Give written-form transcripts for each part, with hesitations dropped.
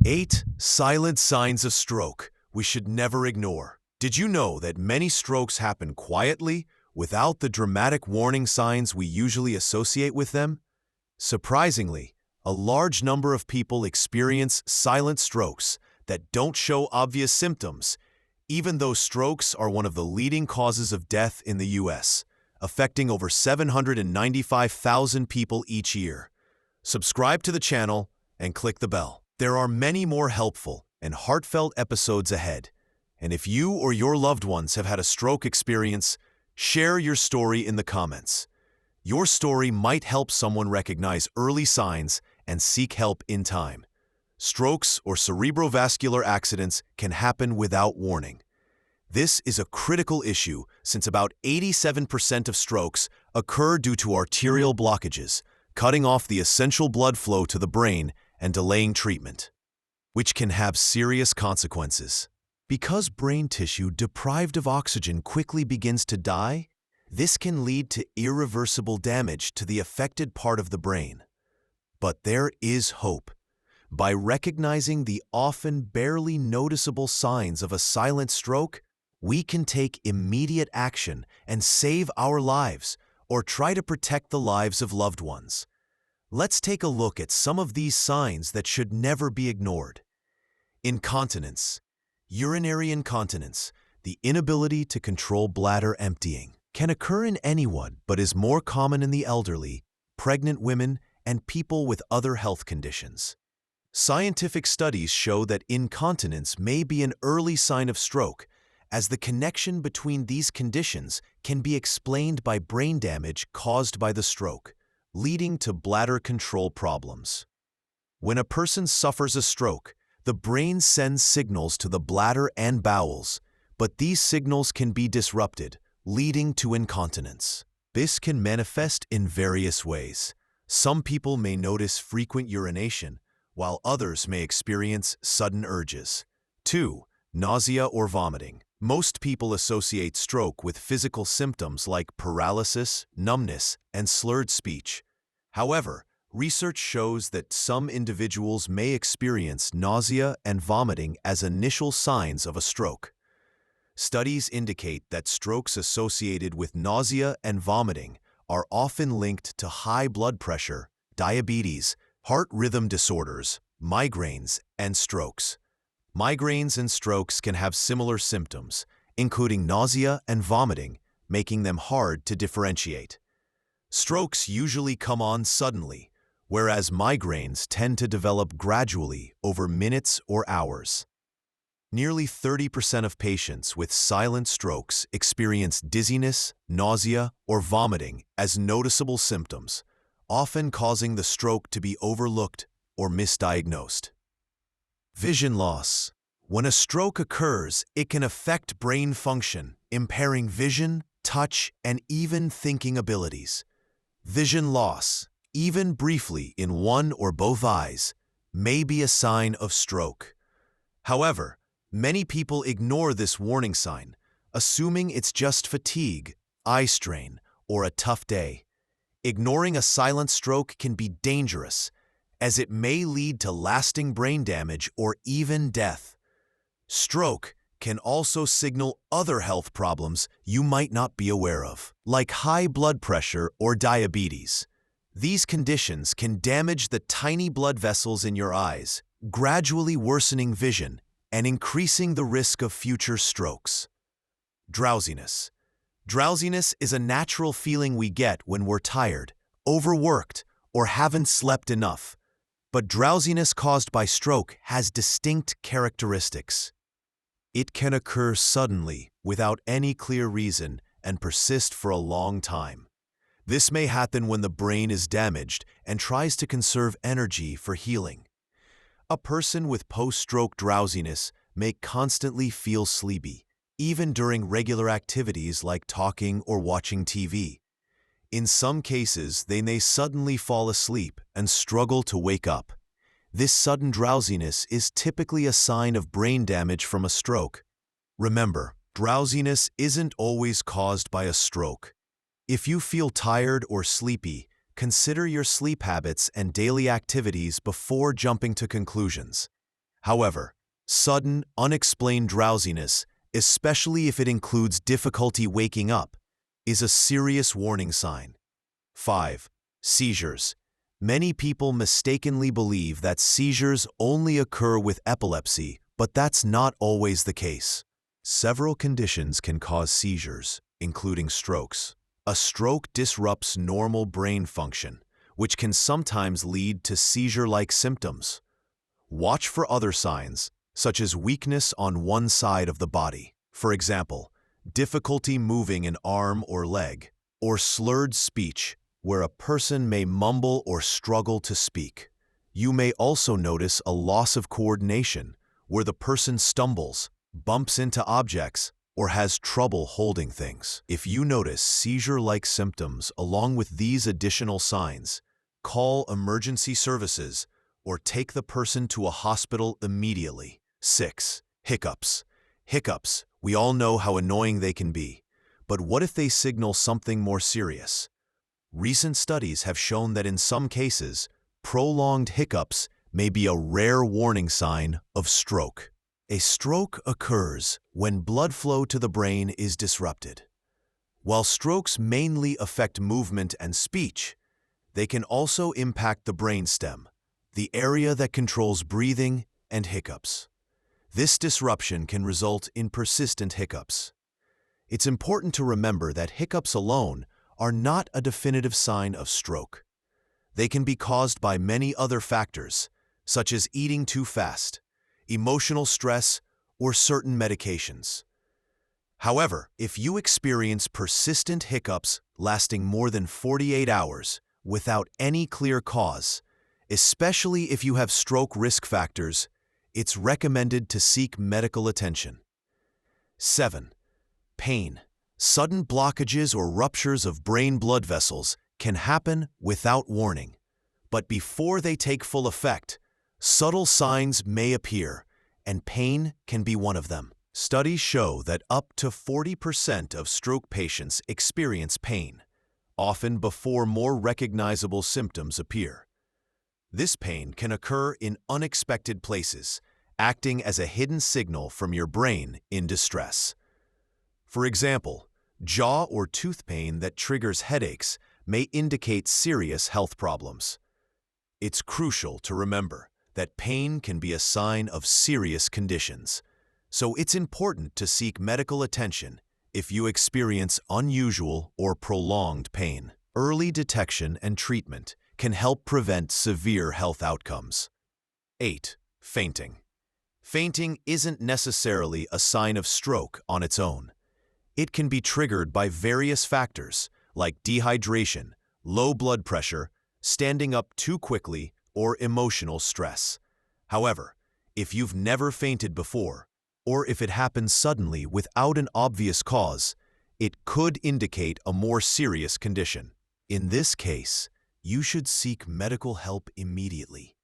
8 silent signs of stroke we should never ignore. Did you know that many strokes happen quietly, without the dramatic warning signs we usually associate with them? Surprisingly, a large number of people experience silent strokes that don't show obvious symptoms, even though strokes are one of the leading causes of death in the U.S., affecting over 795,000 people each year. Subscribe to the channel and click the bell. There are many more helpful and heartfelt episodes ahead. And if you or your loved ones have had a stroke experience, share your story in the comments. Your story might help someone recognize early signs and seek help in time. Strokes or cerebrovascular accidents can happen without warning. This is a critical issue since about 87% of strokes occur due to arterial blockages, cutting off the essential blood flow to the brain and delaying treatment, which can have serious consequences. Because brain tissue deprived of oxygen quickly begins to die, this can lead to irreversible damage to the affected part of the brain. But there is hope. By recognizing the often barely noticeable signs of a silent stroke, we can take immediate action and save our lives or try to protect the lives of loved ones. Let's take a look at some of these signs that should never be ignored. Incontinence. Urinary incontinence, the inability to control bladder emptying, can occur in anyone but is more common in the elderly, pregnant women, and people with other health conditions. Scientific studies show that incontinence may be an early sign of stroke, as the connection between these conditions can be explained by brain damage caused by the stroke, leading to bladder control problems. When a person suffers a stroke, the brain sends signals to the bladder and bowels, but these signals can be disrupted, leading to incontinence. This can manifest in various ways. Some people may notice frequent urination, while others may experience sudden urges. 2. Nausea or vomiting. Most people associate stroke with physical symptoms like paralysis, numbness, and slurred speech. However, research shows that some individuals may experience nausea and vomiting as initial signs of a stroke. Studies indicate that strokes associated with nausea and vomiting are often linked to high blood pressure, diabetes, heart rhythm disorders, migraines, and strokes. Migraines and strokes can have similar symptoms, including nausea and vomiting, making them hard to differentiate. Strokes usually come on suddenly, whereas migraines tend to develop gradually over minutes or hours. Nearly 30% of patients with silent strokes experience dizziness, nausea, or vomiting as noticeable symptoms, often causing the stroke to be overlooked or misdiagnosed. Vision loss. When a stroke occurs, it can affect brain function, impairing vision, touch, and even thinking abilities. Vision loss, even briefly in one or both eyes, may be a sign of stroke. However, many people ignore this warning sign, assuming it's just fatigue, eye strain, or a tough day. Ignoring a silent stroke can be dangerous, as it may lead to lasting brain damage or even death. Stroke can also signal other health problems you might not be aware of, like high blood pressure or diabetes. These conditions can damage the tiny blood vessels in your eyes, gradually worsening vision and increasing the risk of future strokes. Drowsiness. Drowsiness is a natural feeling we get when we're tired, overworked, or haven't slept enough. But drowsiness caused by stroke has distinct characteristics. It can occur suddenly, without any clear reason, and persist for a long time. This may happen when the brain is damaged and tries to conserve energy for healing. A person with post-stroke drowsiness may constantly feel sleepy, even during regular activities like talking or watching TV. In some cases, they may suddenly fall asleep and struggle to wake up. This sudden drowsiness is typically a sign of brain damage from a stroke. Remember, drowsiness isn't always caused by a stroke. If you feel tired or sleepy, consider your sleep habits and daily activities before jumping to conclusions. However, sudden, unexplained drowsiness, especially if it includes difficulty waking up, is a serious warning sign. 5. Seizures. Many people mistakenly believe that seizures only occur with epilepsy, but that's not always the case. Several conditions can cause seizures, including strokes. A stroke disrupts normal brain function, which can sometimes lead to seizure-like symptoms. Watch for other signs, such as weakness on one side of the body. For example, difficulty moving an arm or leg, or slurred speech, where a person may mumble or struggle to speak. You may also notice a loss of coordination, where the person stumbles, bumps into objects, or has trouble holding things. If you notice seizure-like symptoms along with these additional signs, call emergency services or take the person to a hospital immediately. 6. Hiccups. Hiccups, we all know how annoying they can be, but what if they signal something more serious? Recent studies have shown that in some cases, prolonged hiccups may be a rare warning sign of stroke. A stroke occurs when blood flow to the brain is disrupted. While strokes mainly affect movement and speech, they can also impact the brainstem, the area that controls breathing and hiccups. This disruption can result in persistent hiccups. It's important to remember that hiccups alone are not a definitive sign of stroke. They can be caused by many other factors, such as eating too fast, emotional stress, or certain medications. However, if you experience persistent hiccups lasting more than 48 hours without any clear cause, especially if you have stroke risk factors, it's recommended to seek medical attention. 7. Pain. Sudden blockages or ruptures of brain blood vessels can happen without warning, but before they take full effect, subtle signs may appear, and pain can be one of them. Studies show that up to 40% of stroke patients experience pain, often before more recognizable symptoms appear. This pain can occur in unexpected places, acting as a hidden signal from your brain in distress. For example, jaw or tooth pain that triggers headaches may indicate serious health problems. It's crucial to remember that pain can be a sign of serious conditions, so it's important to seek medical attention if you experience unusual or prolonged pain. Early detection and treatment can help prevent severe health outcomes. 8. Fainting. Fainting isn't necessarily a sign of stroke on its own. It can be triggered by various factors like dehydration, low blood pressure, standing up too quickly, or emotional stress. However, if you've never fainted before, or if it happens suddenly without an obvious cause, it could indicate a more serious condition. In this case, you should seek medical help immediately.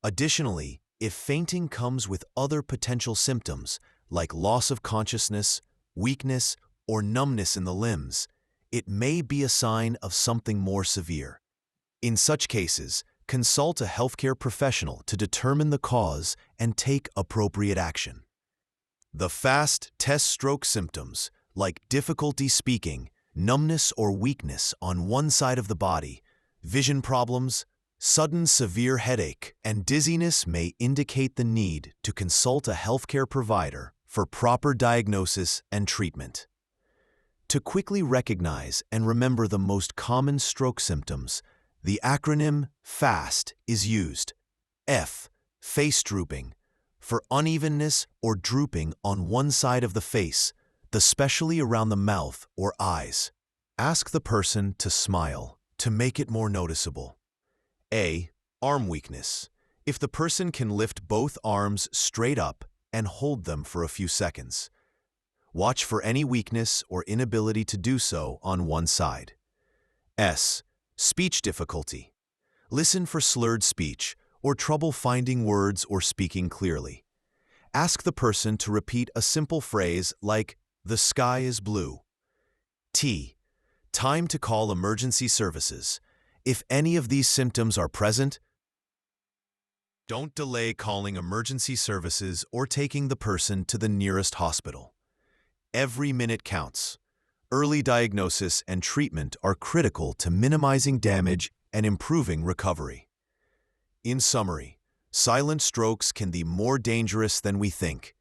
Additionally, if fainting comes with other potential symptoms like loss of consciousness, weakness, or numbness in the limbs, it may be a sign of something more severe. In such cases, consult a healthcare professional to determine the cause and take appropriate action. The fast test stroke symptoms, like difficulty speaking, numbness or weakness on one side of the body, vision problems, sudden severe headache, and dizziness may indicate the need to consult a healthcare provider for proper diagnosis and treatment. To quickly recognize and remember the most common stroke symptoms, the acronym FAST is used. F. Face drooping, for unevenness or drooping on one side of the face, especially around the mouth or eyes. Ask the person to smile to make it more noticeable. A. Arm weakness, if the person can lift both arms straight up and hold them for a few seconds. Watch for any weakness or inability to do so on one side. S. Speech difficulty. Listen for slurred speech or trouble finding words or speaking clearly. Ask the person to repeat a simple phrase like, "The sky is blue." T. Time to call emergency services. If any of these symptoms are present, Don't delay calling emergency services or taking the person to the nearest hospital. Every minute counts. Early diagnosis and treatment are critical to minimizing damage and improving recovery. In summary, silent strokes can be more dangerous than we think.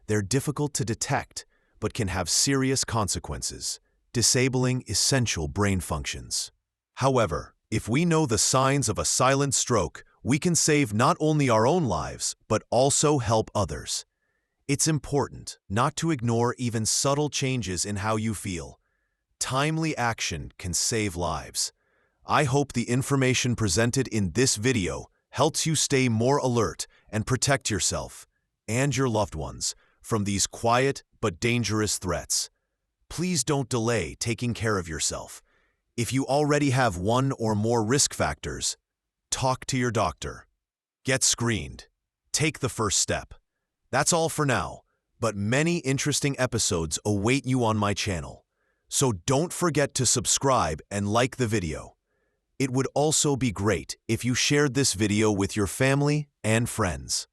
They're difficult to detect, but can have serious consequences, disabling essential brain functions. However, if we know the signs of a silent stroke, we can save not only our own lives, but also help others. It's important not to ignore even subtle changes in how you feel. Timely action can save lives. I hope the information presented in this video helps you stay more alert and protect yourself and your loved ones from these quiet but dangerous threats. Please don't delay taking care of yourself. If you already have one or more risk factors, talk to your doctor. Get screened. Take the first step. That's all for now, but many interesting episodes await you on my channel. So don't forget to subscribe and like the video. It would also be great if you shared this video with your family and friends.